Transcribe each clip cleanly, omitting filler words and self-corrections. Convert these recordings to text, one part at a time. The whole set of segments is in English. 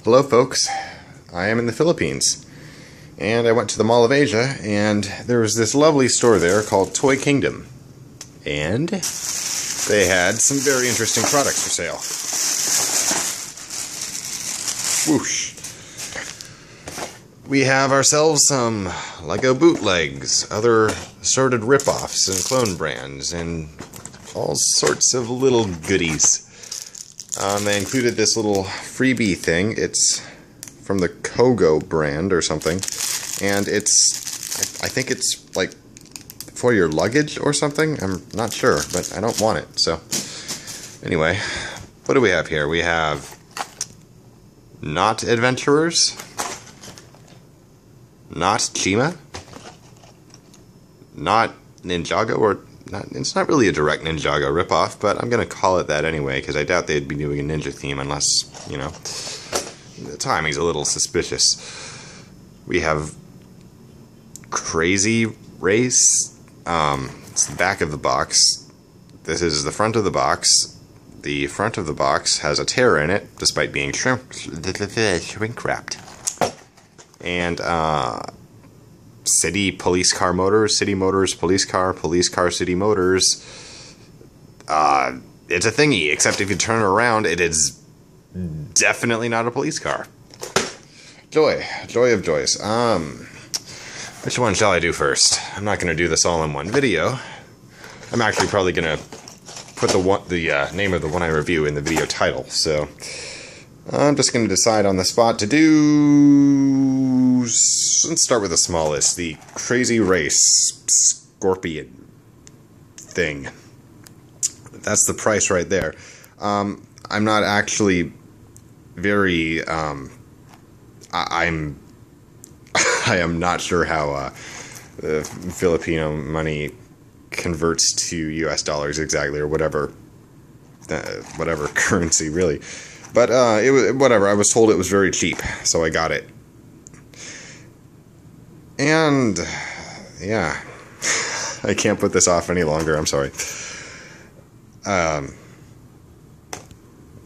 Hello folks, I am in the Philippines, and I went to the Mall of Asia, and there was this lovely store there called Toy Kingdom, and they had some very interesting products for sale. Whoosh. We have ourselves some Lego bootlegs, other assorted rip-offs and clone brands, and all sorts of little goodies. They included this little freebie thing. It's from the Kogo brand or something, and I think it's like for your luggage or something. I'm not sure, but I don't want it. So anyway, what do we have here? We have Not Adventurers, Not Chima, Not Ninjago, or it's not really a direct Ninjago ripoff, but I'm going to call it that anyway, because I doubt they'd be doing a ninja theme unless, you know, the timing's a little suspicious. We have Crazy Race. It's the back of the box. This is the front of the box. The front of the box has a tear in it, despite being shrink wrapped. And, City Police Car Motors, City Motors Police Car City Motors. It's a thingy, except if you turn it around, it is definitely not a police car. Joy of joys. Which one shall I do first? I'm not going to do this all in one video. I'm actually probably going to put the name of the one I review in the video title, so I'm just going to decide on the spot to do... Let's start with the smallest, the Crazy Race Scorpion thing. That's the price right there. I'm not actually very... I am not sure how Filipino money converts to US dollars exactly, or whatever currency, really. But it was whatever. I was told it was very cheap, so I got it. And yeah, I can't put this off any longer. I'm sorry.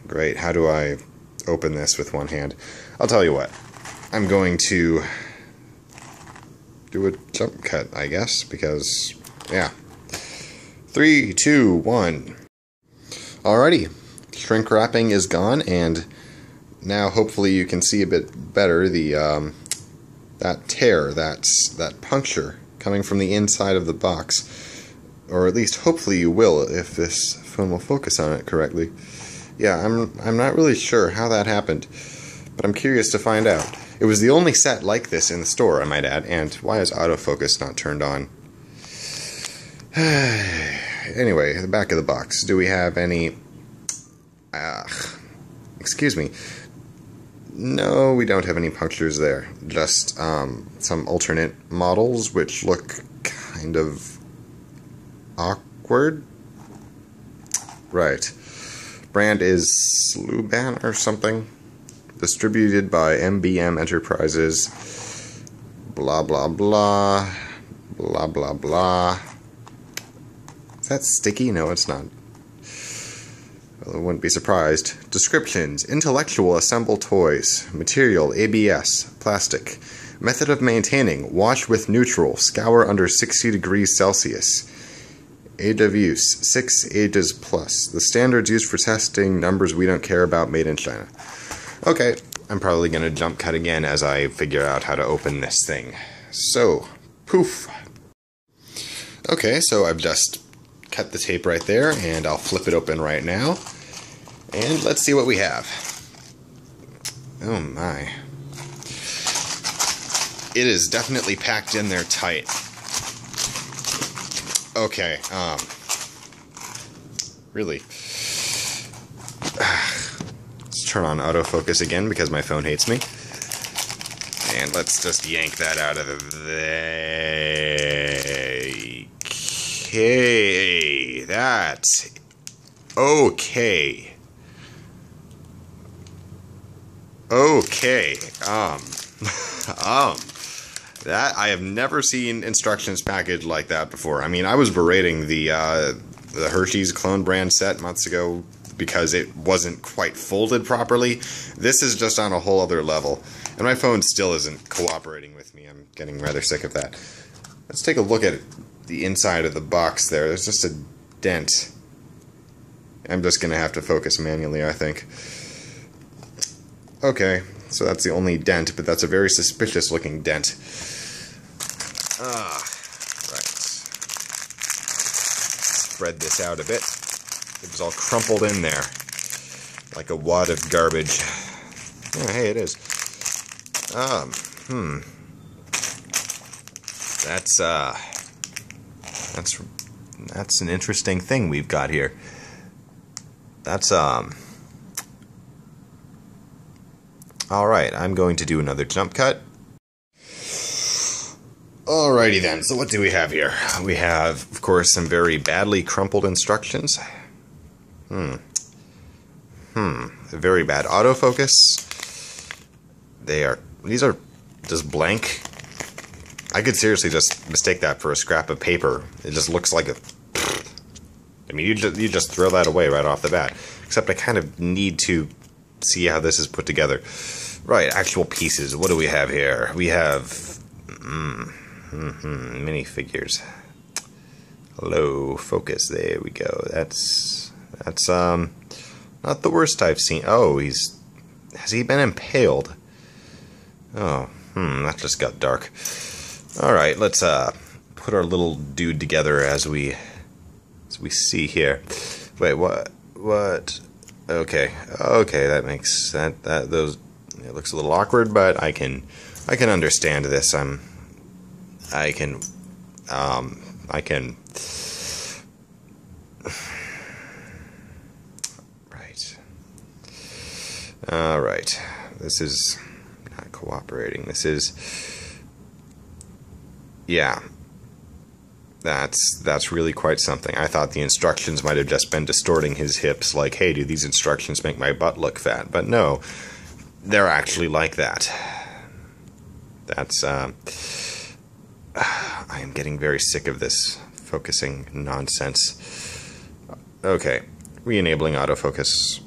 Great. How do I open this with one hand? I'll tell you what. I'm going to do a jump cut, I guess, because yeah. 3, 2, 1. Alrighty. Shrink wrapping is gone, and now hopefully you can see a bit better the that tear, that puncture coming from the inside of the box, or at least hopefully you will if this phone will focus on it correctly. Yeah, I'm not really sure how that happened, but I'm curious to find out. It was the only set like this in the store, I might add, and why is autofocus not turned on? Anyway, the back of the box. Do we have any... excuse me. No, we don't have any punctures there. Just some alternate models which look kind of awkward. Right. Brand is Sluban or something. Distributed by MBM Enterprises. Blah blah blah. Blah blah blah. Is that sticky? No, it's not. Well, I wouldn't be surprised. Descriptions: intellectual assemble toys. Material: ABS, plastic. Method of maintaining: wash with neutral, scour under 60 degrees Celsius. Age of use: 6 ages plus. The standards used for testing, numbers we don't care about, made in China. Okay, I'm probably going to jump cut again as I figure out how to open this thing. So, poof. Okay, so I've just cut the tape right there, and I'll flip it open right now. And let's see what we have. Oh my. It is definitely packed in there tight. Okay, really. Let's turn on autofocus again because my phone hates me. And let's just yank that out of there. Okay, that's okay. Okay. That I have never seen instructions packaged like that before. I mean, I was berating the Hershey's clone brand set months ago, because it wasn't quite folded properly. This is just on a whole other level. And my phone still isn't cooperating with me. I'm getting rather sick of that. Let's take a look at the inside of the box there. There's just a dent. I'm just going to have to focus manually, I think. Okay, so that's the only dent, but that's a very suspicious looking dent. Right. Spread this out a bit. It was all crumpled in there, like a wad of garbage. Yeah, hey, it is. That's an interesting thing we've got here. That's Alright, I'm going to do another jump cut. Alrighty then, so what do we have here? We have, of course, some very badly crumpled instructions. Very bad autofocus. These are just blank. I could seriously just mistake that for a scrap of paper. It just looks like a... I mean, you just throw that away right off the bat. Except I kind of need to see how this is put together. Right, actual pieces. What do we have here? We have... minifigures. Hello, focus. There we go. That's not the worst I've seen. Oh, has he been impaled? Oh, that just got dark. Alright, let's put our little dude together as we see here. Wait, what? Okay, that makes those. It looks a little awkward, but I can understand this. I can. Right. All right. This is not cooperating. This is. Yeah. That's really quite something. I thought the instructions might have just been distorting his hips, like, hey, do these instructions make my butt look fat? But no, they're actually like that. That's, I am getting very sick of this focusing nonsense. Okay, re-enabling autofocus.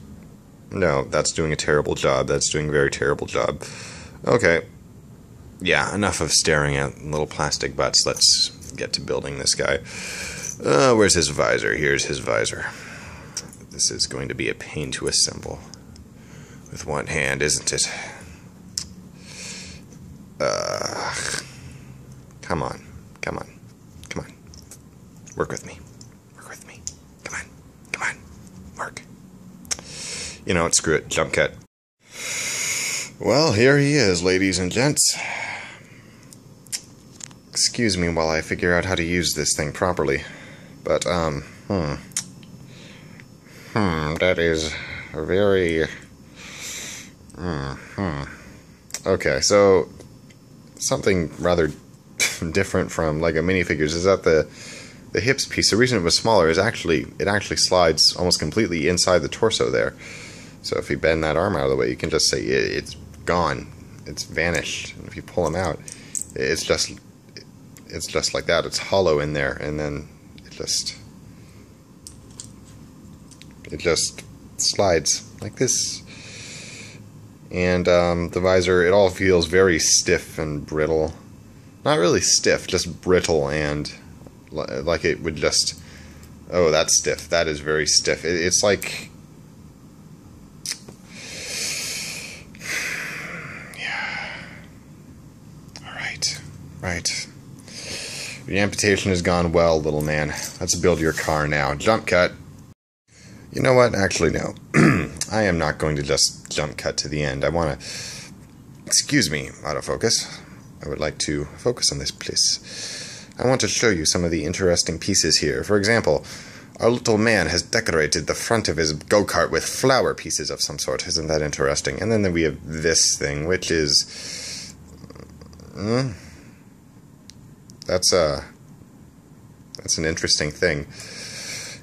No, that's doing a terrible job. That's doing a very terrible job. Okay, yeah, enough of staring at little plastic butts. Let's get to building this guy. Where's his visor? Here's his visor. This is going to be a pain to assemble with one hand, isn't it? Come on. Work with me. Come on. Work. You know what? Screw it. Jump cut. Well, here he is, ladies and gents. Excuse me while I figure out how to use this thing properly. But, that is very... Okay, so something rather different from Lego minifigures is that the hips piece, the reason it was smaller is it actually slides almost completely inside the torso there. So if you bend that arm out of the way, you can just say it's gone. It's vanished. And if you pull them out, it's just like that. It's hollow in there, and then it just slides like this. And the visor, it all feels very stiff and brittle. Not really stiff, just brittle, and like it would just... Oh, that's stiff. That is very stiff. It's like... Yeah. Alright. Right. The amputation has gone well, little man. Let's build your car now. Jump cut. You know what? Actually, no. I am not going to just jump cut to the end. I want to... Excuse me, autofocus. I would like to focus on this, please. I want to show you some of the interesting pieces here. For example, our little man has decorated the front of his go-kart with flower pieces of some sort. Isn't that interesting? And then we have this thing, which is... That's an interesting thing.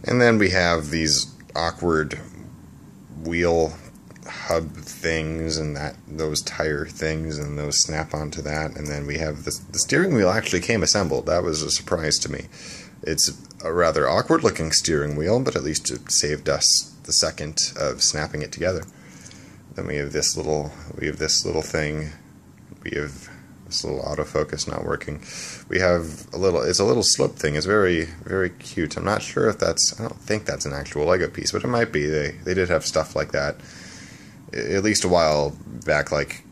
And then we have these awkward wheel hub things and those tire things, and those snap onto that. And then we have the steering wheel actually came assembled. That was a surprise to me. It's a rather awkward looking steering wheel, but at least it saved us the second of snapping it together. Then we have this little thing. We have this little autofocus not working. We have it's a little slope thing. It's very, very cute. I'm not sure if I don't think that's an actual Lego piece, but it might be. They did have stuff like that, at least a while back, like,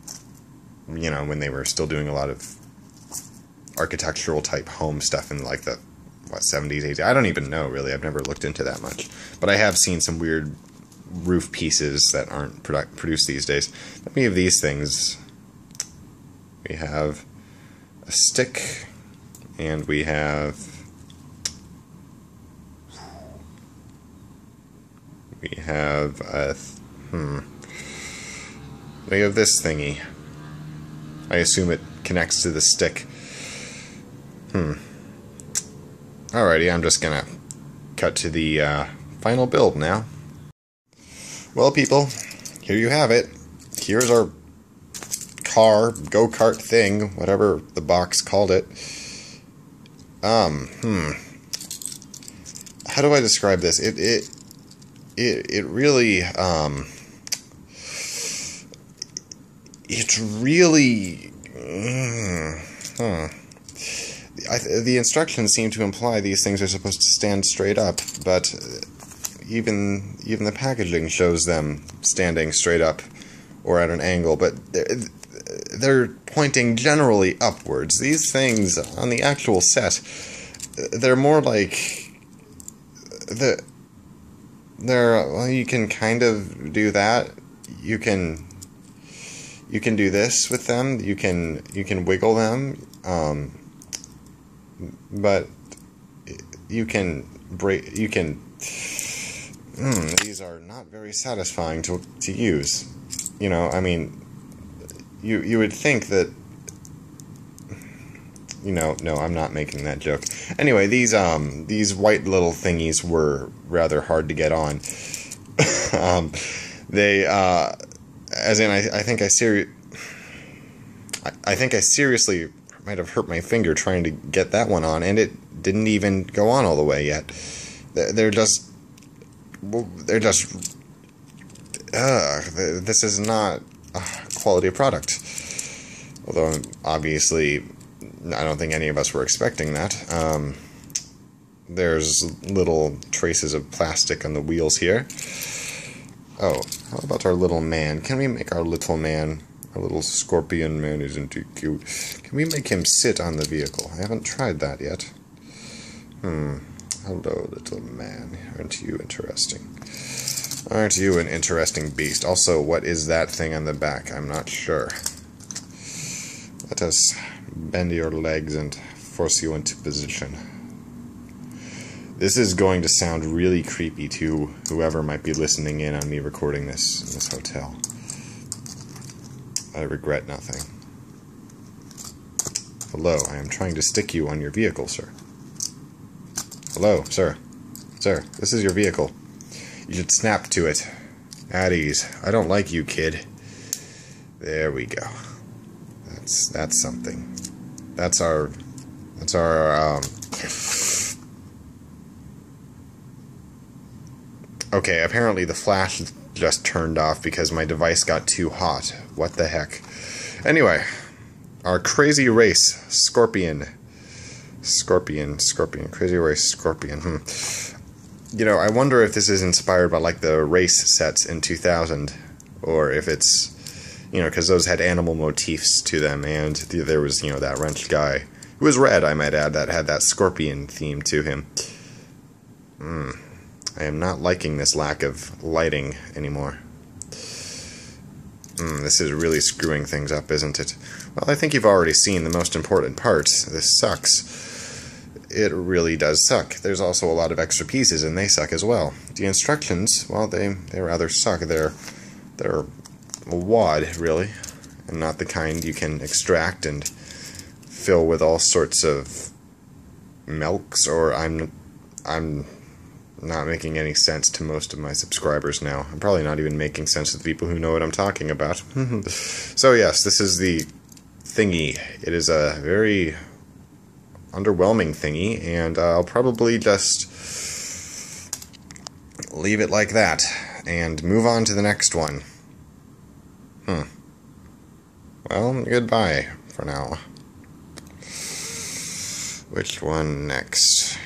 you know, when they were still doing a lot of architectural type home stuff in like the 70s, 80s. I don't even know, really. I've never looked into that much. But I have seen some weird roof pieces that aren't produced these days. Then we have these things. We have a stick, and we have we have this thingy. I assume it connects to the stick. Alrighty, I'm just gonna cut to the final build now. Well, people, here you have it. Here's our car, go-kart thing, whatever the box called it. How do I describe this? It really, it's really, the instructions seem to imply these things are supposed to stand straight up, but even the packaging shows them standing straight up or at an angle, but they're pointing generally upwards. These things on the actual set, they're more like well, you can kind of do that. You can do this with them. You can wiggle them, but you can break. You can. These are not very satisfying to use. You know, I mean, you would think that. You know, no, I'm not making that joke. Anyway, these white little thingies were rather hard to get on. They, as in, I think I seriously might have hurt my finger trying to get that one on, and it didn't even go on all the way yet. They're just. This is not a quality product. Although, obviously, I don't think any of us were expecting that. There's little traces of plastic on the wheels here. Oh, how about our little man? Can we make our little man, our little scorpion man, isn't he cute? Can we make him sit on the vehicle? I haven't tried that yet. Hello, little man. Aren't you interesting? Aren't you an interesting beast? Also, what is that thing on the back? I'm not sure. Let us bend your legs and force you into position. This is going to sound really creepy to whoever might be listening in on me recording this in this hotel. I regret nothing. Hello, I am trying to stick you on your vehicle, sir. Hello, sir. Sir, this is your vehicle. You should snap to it. At ease. I don't like you, kid. There we go. That's something. That's our Okay, apparently the flash just turned off because my device got too hot. What the heck? Anyway, our crazy race Scorpion. Crazy race Scorpion. You know, I wonder if this is inspired by like the race sets in 2000, or if it's, you know, because those had animal motifs to them, and there was, you know, that wrench guy who was red, I might add, that had that scorpion theme to him. I am not liking this lack of lighting anymore. This is really screwing things up, isn't it? Well, I think you've already seen the most important parts. This sucks. It really does suck. There's also a lot of extra pieces, and they suck as well. The instructions, well, they rather suck. They're a wad, really, and not the kind you can extract and fill with all sorts of milks, or I'm not making any sense to most of my subscribers now. I'm probably not even making sense to the people who know what I'm talking about. So yes, this is the thingy. It is a very underwhelming thingy, and I'll probably just leave it like that and move on to the next one. Well, goodbye for now. Which one next?